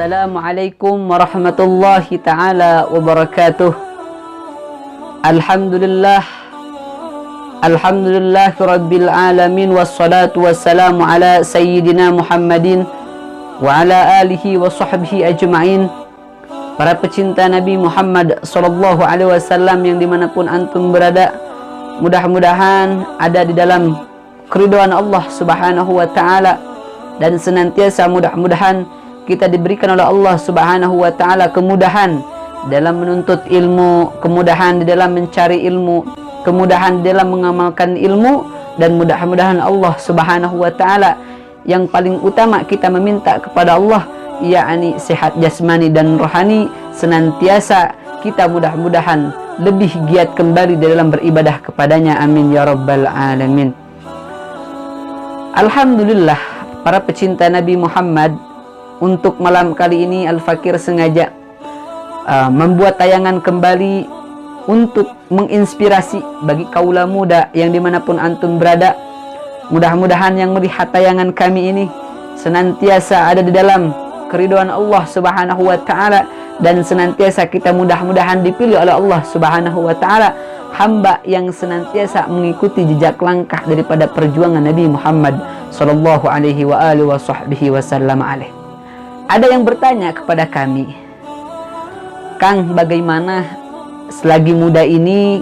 Assalamualaikum warahmatullahi ta'ala wabarakatuh. Alhamdulillah rabbil alamin, wassalatu wassalamu ala sayyidina Muhammadin wa ala alihi wa sahbihi ajma'in. Para pecinta Nabi Muhammad sallallahu alaihi wasallam yang dimanapun antum berada, mudah-mudahan ada di dalam keridhaan Allah subhanahu wa ta'ala, dan senantiasa mudah-mudahan kita diberikan oleh Allah subhanahu wa ta'ala kemudahan dalam menuntut ilmu, kemudahan di dalam mencari ilmu, kemudahan dalam mengamalkan ilmu, dan mudah-mudahan Allah subhanahu wa ta'ala yang paling utama kita meminta kepada Allah, yakni sehat jasmani dan rohani, senantiasa kita mudah-mudahan lebih giat kembali di dalam beribadah kepadanya, amin ya rabbal alamin. Alhamdulillah, para pecinta Nabi Muhammad, untuk malam kali ini Al-Fakir sengaja membuat tayangan kembali untuk menginspirasi bagi kaula muda yang dimanapun antum berada. Mudah-mudahan yang melihat tayangan kami ini senantiasa ada di dalam keridhaan Allah subhanahu wa ta'ala, dan senantiasa kita mudah-mudahan dipilih oleh Allah subhanahu wa ta'ala hamba yang senantiasa mengikuti jejak langkah daripada perjuangan Nabi Muhammad sallallahu alaihi wa alihi wa sahbihi wasallam alaih. Ada yang bertanya kepada kami, Kang, bagaimana selagi muda ini,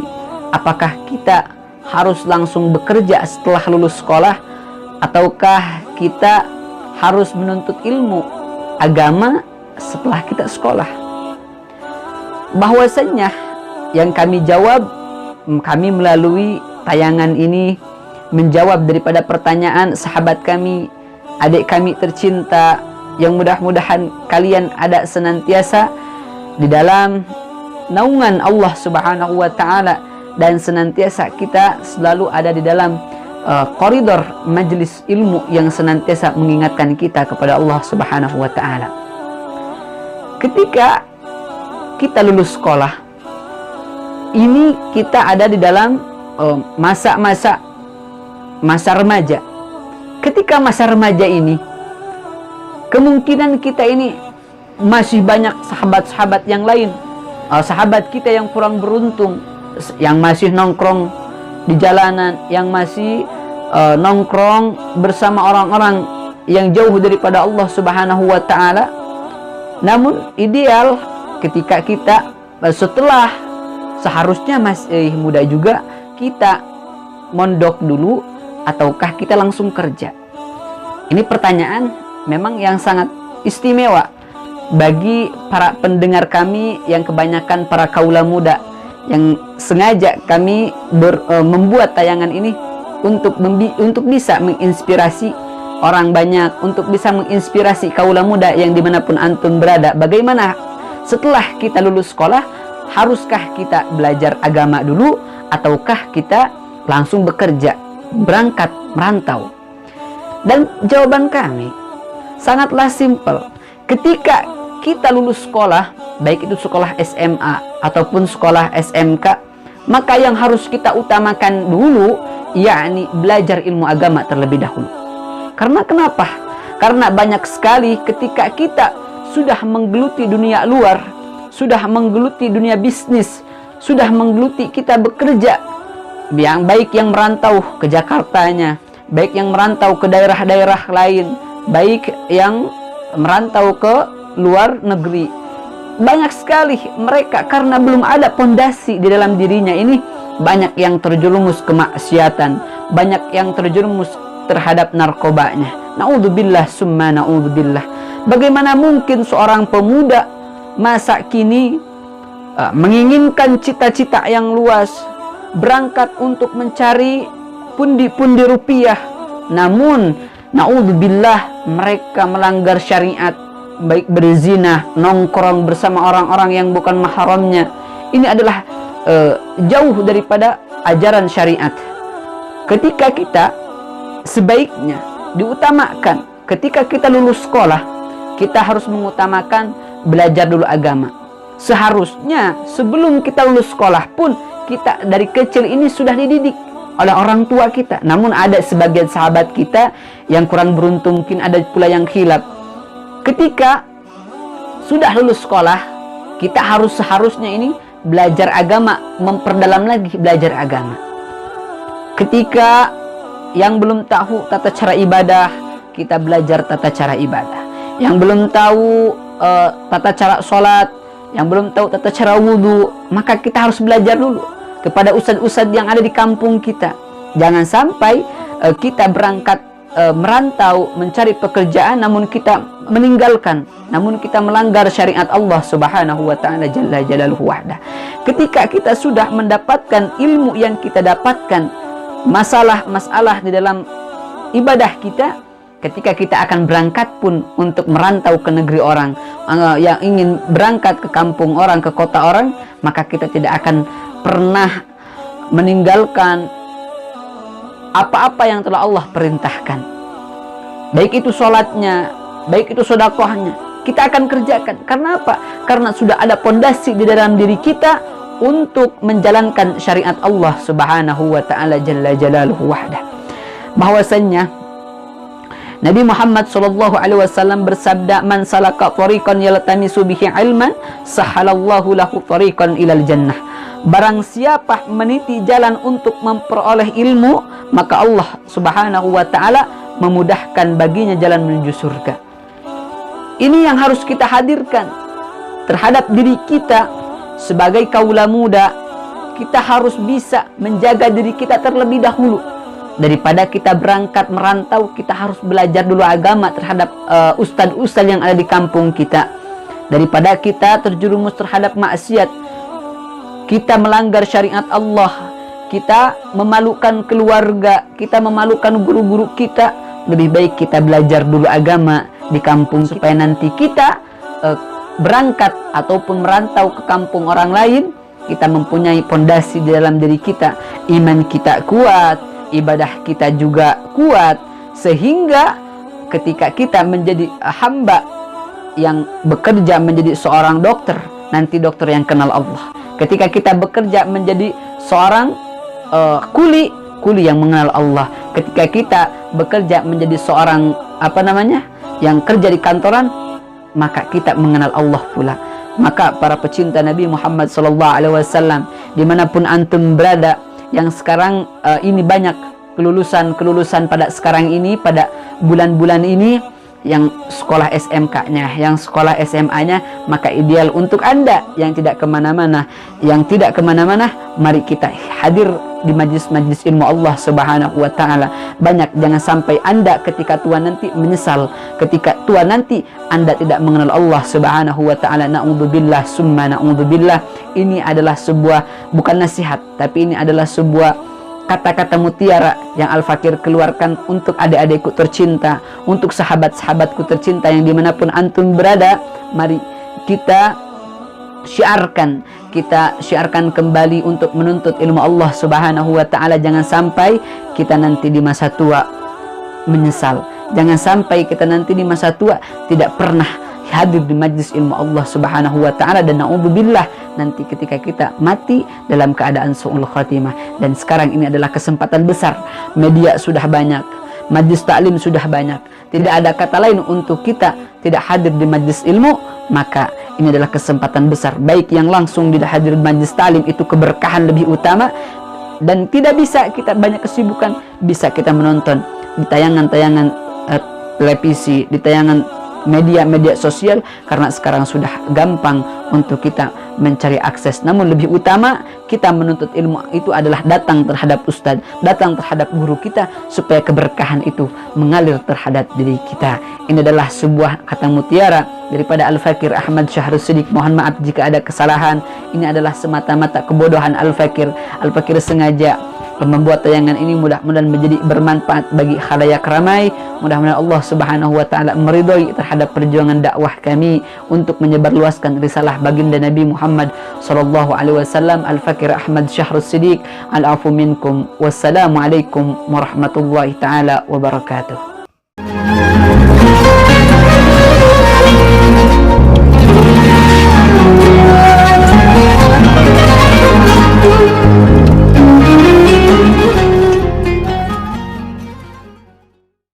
apakah kita harus langsung bekerja setelah lulus sekolah, ataukah kita harus menuntut ilmu agama setelah kita sekolah? Bahwasanya yang kami jawab, kami melalui tayangan ini menjawab daripada pertanyaan sahabat kami, adik kami tercinta, yang mudah-mudahan kalian ada senantiasa di dalam naungan Allah subhanahu wa ta'ala, dan senantiasa kita selalu ada di dalam koridor majelis ilmu yang senantiasa mengingatkan kita kepada Allah subhanahu wa ta'ala. Ketika kita lulus sekolah, ini kita ada di dalam masa remaja. Ketika masa remaja ini, kemungkinan kita ini masih banyak sahabat-sahabat yang lain, sahabat kita yang kurang beruntung, yang masih nongkrong di jalanan, yang masih nongkrong bersama orang-orang yang jauh daripada Allah subhanahu wa ta'ala. Namun ideal ketika kita setelah, seharusnya masih muda juga, kita mondok dulu ataukah kita langsung kerja? Ini pertanyaan memang yang sangat istimewa bagi para pendengar kami yang kebanyakan para kaula muda, yang sengaja kami membuat tayangan ini untuk bisa menginspirasi orang banyak, untuk bisa menginspirasi kaula muda yang dimanapun antum berada. Bagaimana setelah kita lulus sekolah, haruskah kita belajar agama dulu ataukah kita langsung bekerja, berangkat merantau? Dan jawaban kami sangatlah simpel. Ketika kita lulus sekolah, baik itu sekolah SMA ataupun sekolah SMK, maka yang harus kita utamakan dulu, yakni belajar ilmu agama terlebih dahulu. Karena kenapa? Karena banyak sekali ketika kita sudah menggeluti dunia luar, sudah menggeluti dunia bisnis, sudah menggeluti kita bekerja, yang baik yang merantau ke Jakartanya, baik yang merantau ke daerah-daerah lain, baik yang merantau ke luar negeri. Banyak sekali mereka karena belum ada pondasi di dalam dirinya ini, banyak yang terjerumus kemaksiatan, banyak yang terjerumus terhadap narkobanya. Na'udzubillah summa na'udzubillah. Bagaimana mungkin seorang pemuda masa kini menginginkan cita-cita yang luas, berangkat untuk mencari pundi-pundi rupiah, namun na'udzubillah mereka melanggar syariat, baik berzina, nongkrong bersama orang-orang yang bukan mahramnya. Ini adalah jauh daripada ajaran syariat. Ketika kita sebaiknya diutamakan, ketika kita lulus sekolah, kita harus mengutamakan belajar dulu agama. Seharusnya sebelum kita lulus sekolah pun, kita dari kecil ini sudah dididik oleh orang tua kita. Namun ada sebagian sahabat kita yang kurang beruntung, mungkin ada pula yang khilaf. Ketika sudah lulus sekolah, kita seharusnya ini belajar agama, memperdalam lagi belajar agama. Ketika yang belum tahu tata cara ibadah, kita belajar tata cara ibadah. Yang belum tahu tata cara sholat, yang belum tahu tata cara wudhu, maka kita harus belajar dulu kepada ustadz-ustadz yang ada di kampung kita. Jangan sampai kita berangkat merantau mencari pekerjaan, namun kita meninggalkan, namun kita melanggar syariat Allah Subhanahu wa taala jalla jalaluhu wahda. Ketika kita sudah mendapatkan ilmu yang kita dapatkan, masalah-masalah di dalam ibadah kita, ketika kita akan berangkat pun untuk merantau ke negeri orang, yang ingin berangkat ke kampung orang, ke kota orang, maka kita tidak akan pernah meninggalkan apa-apa yang telah Allah perintahkan. Baik itu sholatnya, baik itu sedekahnya, kita akan kerjakan. Karena apa? Karena sudah ada pondasi di dalam diri kita untuk menjalankan syariat Allah Subhanahu wa taala jalla jalaluhu wahda. Bahwasannya Nabi Muhammad sallallahu alaihi wasallam bersabda, "Man salaka thariqan yaltamisu bihi ilman, sahalallahu lahu thariqan ilal jannah." Barang siapa meniti jalan untuk memperoleh ilmu, maka Allah Subhanahu wa taala memudahkan baginya jalan menuju surga. Ini yang harus kita hadirkan terhadap diri kita sebagai kaula muda. Kita harus bisa menjaga diri kita terlebih dahulu. Daripada kita berangkat merantau, kita harus belajar dulu agama terhadap ustadz-ustadz yang ada di kampung kita. Daripada kita terjerumus terhadap maksiat, kita melanggar syariat Allah, kita memalukan keluarga, kita memalukan guru-guru kita, lebih baik kita belajar dulu agama di kampung supaya nanti kita berangkat ataupun merantau ke kampung orang lain, kita mempunyai pondasi di dalam diri kita, iman kita kuat, ibadah kita juga kuat, sehingga ketika kita menjadi hamba yang bekerja menjadi seorang dokter, nanti dokter yang kenal Allah. Ketika kita bekerja menjadi seorang kuli yang mengenal Allah. Ketika kita bekerja menjadi seorang yang kerja di kantoran, maka kita mengenal Allah pula. Maka para pecinta Nabi Muhammad SAW, dimanapun antum berada, yang sekarang ini banyak kelulusan pada sekarang ini, pada bulan-bulan ini, yang sekolah SMK-nya, yang sekolah SMA-nya, maka ideal untuk Anda yang tidak kemana-mana. Yang tidak kemana-mana, mari kita hadir di majlis-majlis ilmu Allah Subhanahu wa ta'ala. Banyak, jangan sampai Anda ketika tua nanti menyesal, ketika tua nanti Anda tidak mengenal Allah Subhanahu wa ta'ala. Na'udzubillah summa na'udzubillah. Ini adalah sebuah, bukan nasihat, tapi ini adalah sebuah kata-kata mutiara yang Al-Fakir keluarkan untuk adik-adikku tercinta, untuk sahabat-sahabatku tercinta yang dimanapun antum berada. Mari kita syiarkan kembali untuk menuntut ilmu Allah Subhanahu wa ta'ala. Jangan sampai kita nanti di masa tua menyesal. Jangan sampai kita nanti di masa tua tidak pernah hadir di majlis ilmu Allah Subhanahu wa ta'ala, dan na'udzubillah nanti ketika kita mati dalam keadaan su'ul khatimah. Dan sekarang ini adalah kesempatan besar, media sudah banyak, majlis taklim sudah banyak, tidak ada kata lain untuk kita tidak hadir di majlis ilmu. Maka ini adalah kesempatan besar, baik yang langsung tidak hadir di majlis taklim, itu keberkahan lebih utama, dan tidak bisa kita banyak kesibukan, bisa kita menonton di tayangan-tayangan televisi, di tayangan media sosial, karena sekarang sudah gampang untuk kita mencari akses. Namun lebih utama kita menuntut ilmu itu adalah datang terhadap ustadz, datang terhadap guru kita, supaya keberkahan itu mengalir terhadap diri kita. Ini adalah sebuah kata mutiara daripada Al-Fakir Ahmad Syahrus Siddiq. Mohon maaf jika ada kesalahan. Ini adalah semata-mata kebodohan Al-Fakir. Al-Fakir sengaja membuat tayangan ini mudah-mudahan menjadi bermanfaat bagi khalayak ramai. Mudah-mudahan Allah Subhanahu wa ta'ala meridhoi terhadap perjuangan dakwah kami untuk menyebarluaskan risalah baginda Nabi Muhammad sallallahu alaihi wasallam. Al-Fakir Ahmad Syahrus Siddiq, al-afu minkum, wassalamu alaikum warahmatullahi taala wabarakatuh.